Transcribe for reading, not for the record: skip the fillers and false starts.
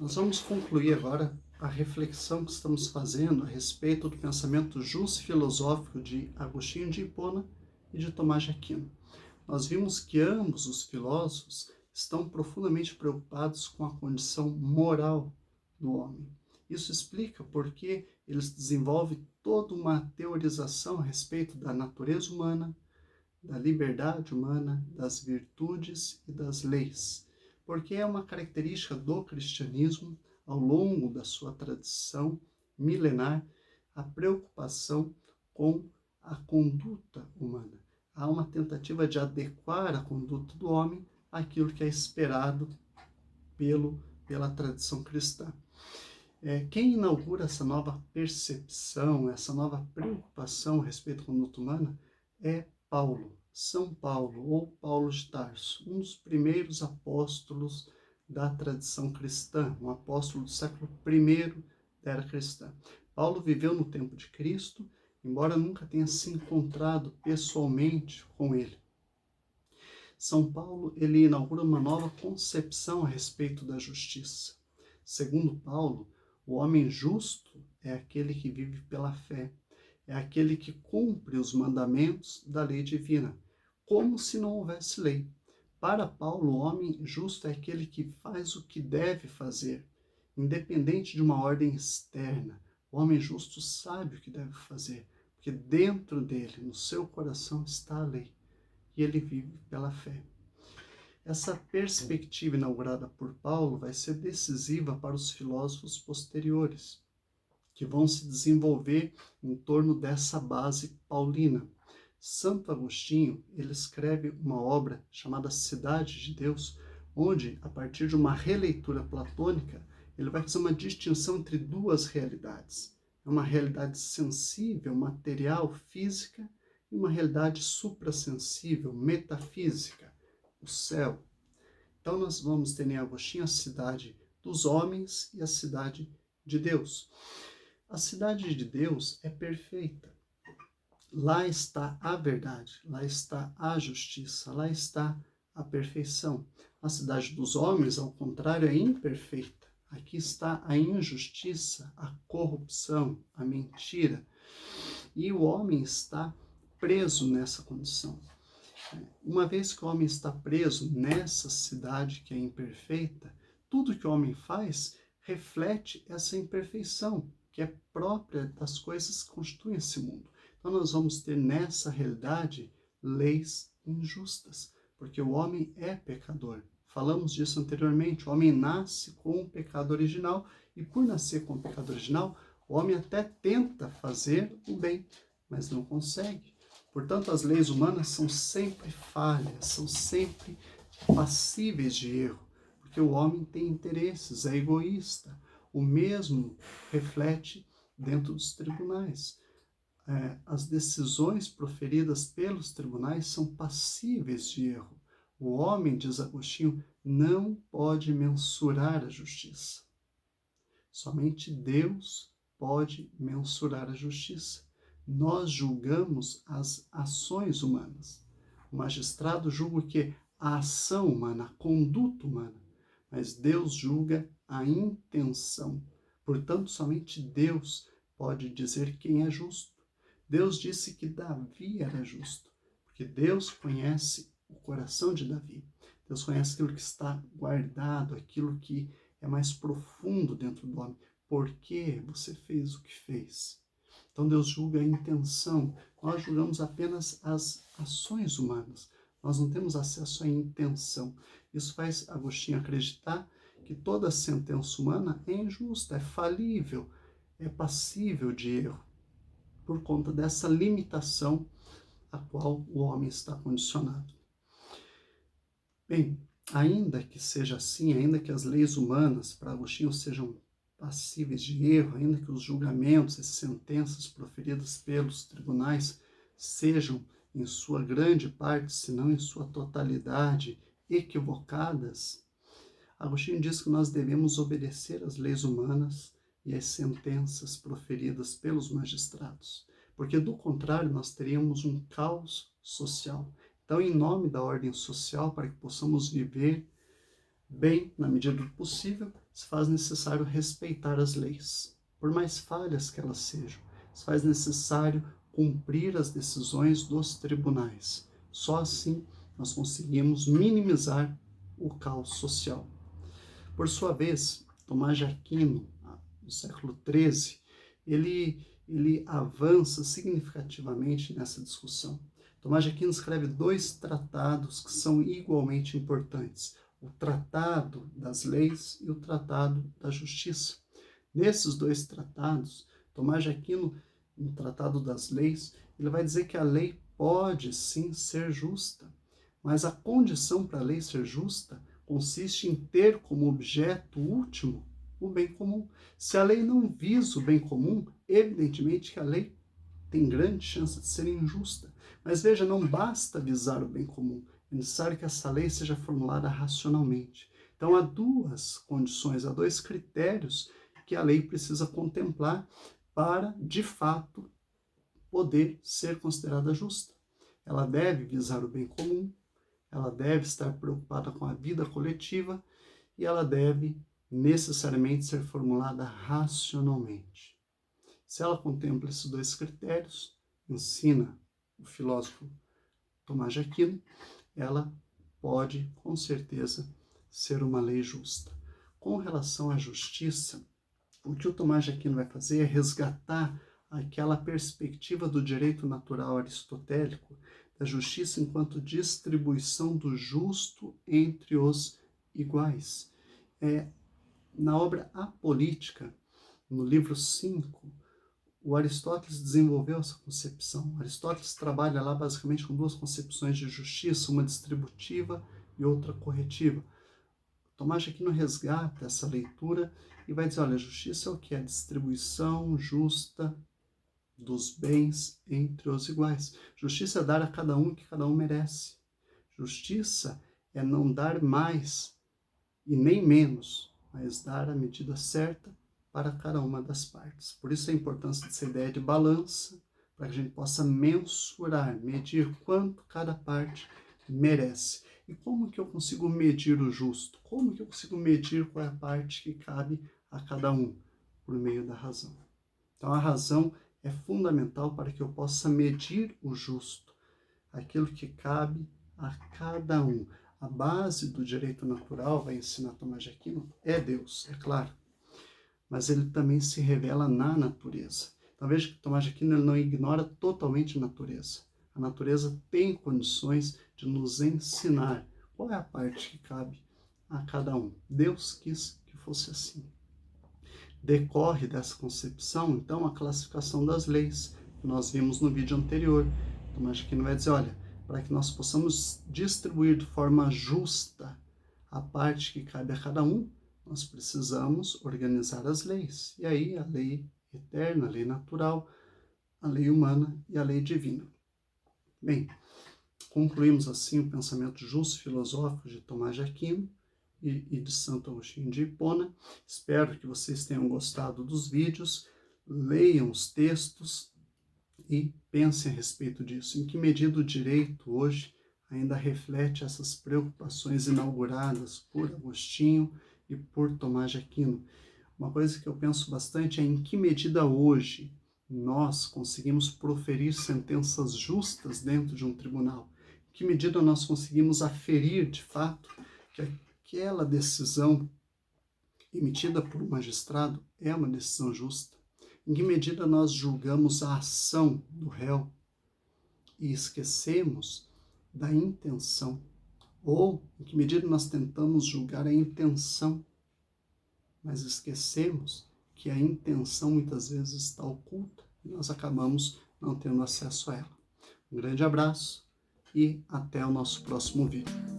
Nós vamos concluir agora a reflexão que estamos fazendo a respeito do pensamento justo-filosófico de Agostinho de Hipona e de Tomás de Aquino. Nós vimos que ambos os filósofos estão profundamente preocupados com a condição moral do homem. Isso explica porque eles desenvolvem toda uma teorização a respeito da natureza humana, da liberdade humana, das virtudes e das leis, porque é uma característica do cristianismo, ao longo da sua tradição milenar, a preocupação com a conduta humana. Há uma tentativa de adequar a conduta do homem àquilo que é esperado pela tradição cristã. Quem inaugura essa nova percepção, essa nova preocupação a respeito da conduta humana é Paulo, São Paulo, ou Paulo de Tarso, um dos primeiros apóstolos da tradição cristã, um apóstolo do século I da era cristã. Paulo viveu no tempo de Cristo, embora nunca tenha se encontrado pessoalmente com ele. São Paulo, ele inaugura uma nova concepção a respeito da justiça. Segundo Paulo, o homem justo é aquele que vive pela fé, é aquele que cumpre os mandamentos da lei divina, como se não houvesse lei. Para Paulo, o homem justo é aquele que faz o que deve fazer, independente de uma ordem externa. O homem justo sabe o que deve fazer, porque dentro dele, no seu coração, está a lei, e ele vive pela fé. Essa perspectiva inaugurada por Paulo vai ser decisiva para os filósofos posteriores, que vão se desenvolver em torno dessa base paulina. Santo Agostinho, ele escreve uma obra chamada Cidade de Deus, onde, a partir de uma releitura platônica, ele vai fazer uma distinção entre duas realidades. Uma realidade sensível, material, física, e uma realidade suprassensível, metafísica, o céu. Então nós vamos ter em Agostinho a cidade dos homens e a cidade de Deus. A cidade de Deus é perfeita. Lá está a verdade, lá está a justiça, lá está a perfeição. A cidade dos homens, ao contrário, é imperfeita. Aqui está a injustiça, a corrupção, a mentira. E o homem está preso nessa condição. Uma vez que o homem está preso nessa cidade que é imperfeita, tudo que o homem faz reflete essa imperfeição, que é própria das coisas que constituem esse mundo. Então nós vamos ter nessa realidade leis injustas, porque o homem é pecador. Falamos disso anteriormente, o homem nasce com o pecado original, e por nascer com o pecado original, o homem até tenta fazer o bem, mas não consegue. Portanto, as leis humanas são sempre falhas, são sempre passíveis de erro, porque o homem tem interesses, é egoísta. O mesmo reflete dentro dos tribunais. As decisões proferidas pelos tribunais são passíveis de erro. O homem, diz Agostinho, não pode mensurar a justiça. Somente Deus pode mensurar a justiça. Nós julgamos as ações humanas. O magistrado julga o quê? A ação humana, a conduta humana. Mas Deus julga a intenção. Portanto, somente Deus pode dizer quem é justo. Deus disse que Davi era justo, porque Deus conhece o coração de Davi. Deus conhece aquilo que está guardado, aquilo que é mais profundo dentro do homem. Por que você fez o que fez? Então Deus julga a intenção. Nós julgamos apenas as ações humanas. Nós não temos acesso à intenção. Isso faz Agostinho acreditar que toda sentença humana é injusta, é falível, é passível de erro, por conta dessa limitação a qual o homem está condicionado. Bem, ainda que seja assim, ainda que as leis humanas para Agostinho sejam passíveis de erro, ainda que os julgamentos, as sentenças proferidas pelos tribunais sejam, em sua grande parte, se não em sua totalidade, equivocadas, Agostinho diz que nós devemos obedecer às leis humanas e às sentenças proferidas pelos magistrados, porque do contrário nós teríamos um caos social. Então, em nome da ordem social, para que possamos viver bem na medida do possível, se faz necessário respeitar as leis, por mais falhas que elas sejam. Se faz necessário cumprir as decisões dos tribunais. Só assim nós conseguimos minimizar o caos social. Por sua vez, Tomás de Aquino, no século XIII, ele avança significativamente nessa discussão. Tomás de Aquino escreve 2 tratados que são igualmente importantes: o Tratado das Leis e o Tratado da Justiça. Nesses 2 tratados, Tomás de Aquino, no Tratado das Leis, ele vai dizer que a lei pode sim ser justa, mas a condição para a lei ser justa consiste em ter como objeto último o bem comum. Se a lei não visa o bem comum, evidentemente que a lei tem grande chance de ser injusta. Mas veja, não basta visar o bem comum, é necessário que essa lei seja formulada racionalmente. Então há 2 condições, há 2 critérios que a lei precisa contemplar para, de fato, poder ser considerada justa. Ela deve visar o bem comum, ela deve estar preocupada com a vida coletiva e ela deve necessariamente ser formulada racionalmente. Se ela contempla esses 2 critérios, ensina o filósofo Tomás de Aquino, ela pode, com certeza, ser uma lei justa. Com relação à justiça, o que o Tomás de Aquino vai fazer é resgatar aquela perspectiva do direito natural aristotélico, da justiça enquanto distribuição do justo entre os iguais. Na obra A Política, no livro 5, o Aristóteles desenvolveu essa concepção. Aristóteles trabalha lá basicamente com 2 concepções de justiça, uma distributiva e outra corretiva. Tomás de Aquino resgata essa leitura e vai dizer, olha, justiça é o que? É a distribuição justa dos bens entre os iguais. Justiça é dar a cada um o que cada um merece. Justiça é não dar mais e nem menos, mas dar a medida certa para cada uma das partes. Por isso a importância dessa ideia de balança, para que a gente possa mensurar, medir quanto cada parte merece. E como que eu consigo medir o justo? Como que eu consigo medir qual é a parte que cabe a cada um? Por meio da razão. Então a razão é fundamental para que eu possa medir o justo, aquilo que cabe a cada um. A base do direito natural, vai ensinar Tomás de Aquino, é Deus, é claro, mas ele também se revela na natureza. Então veja que Tomás de Aquino ele não ignora totalmente a natureza. A natureza tem condições de nos ensinar qual é a parte que cabe a cada um. Deus quis que fosse assim. Decorre dessa concepção, então, a classificação das leis, que nós vimos no vídeo anterior. Tomás de Aquino vai dizer, olha, para que nós possamos distribuir de forma justa a parte que cabe a cada um, nós precisamos organizar as leis. E aí a lei eterna, a lei natural, a lei humana e a lei divina. Bem, concluímos assim o pensamento justo filosófico de Tomás de Aquino e de Santo Agostinho de Hipona. Espero que vocês tenham gostado dos vídeos, leiam os textos e pensem a respeito disso. Em que medida o direito hoje ainda reflete essas preocupações inauguradas por Agostinho e por Tomás de Aquino? Uma coisa que eu penso bastante é em que medida hoje nós conseguimos proferir sentenças justas dentro de um tribunal. Em que medida nós conseguimos aferir, de fato, que aquela decisão emitida por um magistrado é uma decisão justa. Em que medida nós julgamos a ação do réu e esquecemos da intenção? Ou em que medida nós tentamos julgar a intenção, mas esquecemos que a intenção muitas vezes está oculta e nós acabamos não tendo acesso a ela. Um grande abraço e até o nosso próximo vídeo.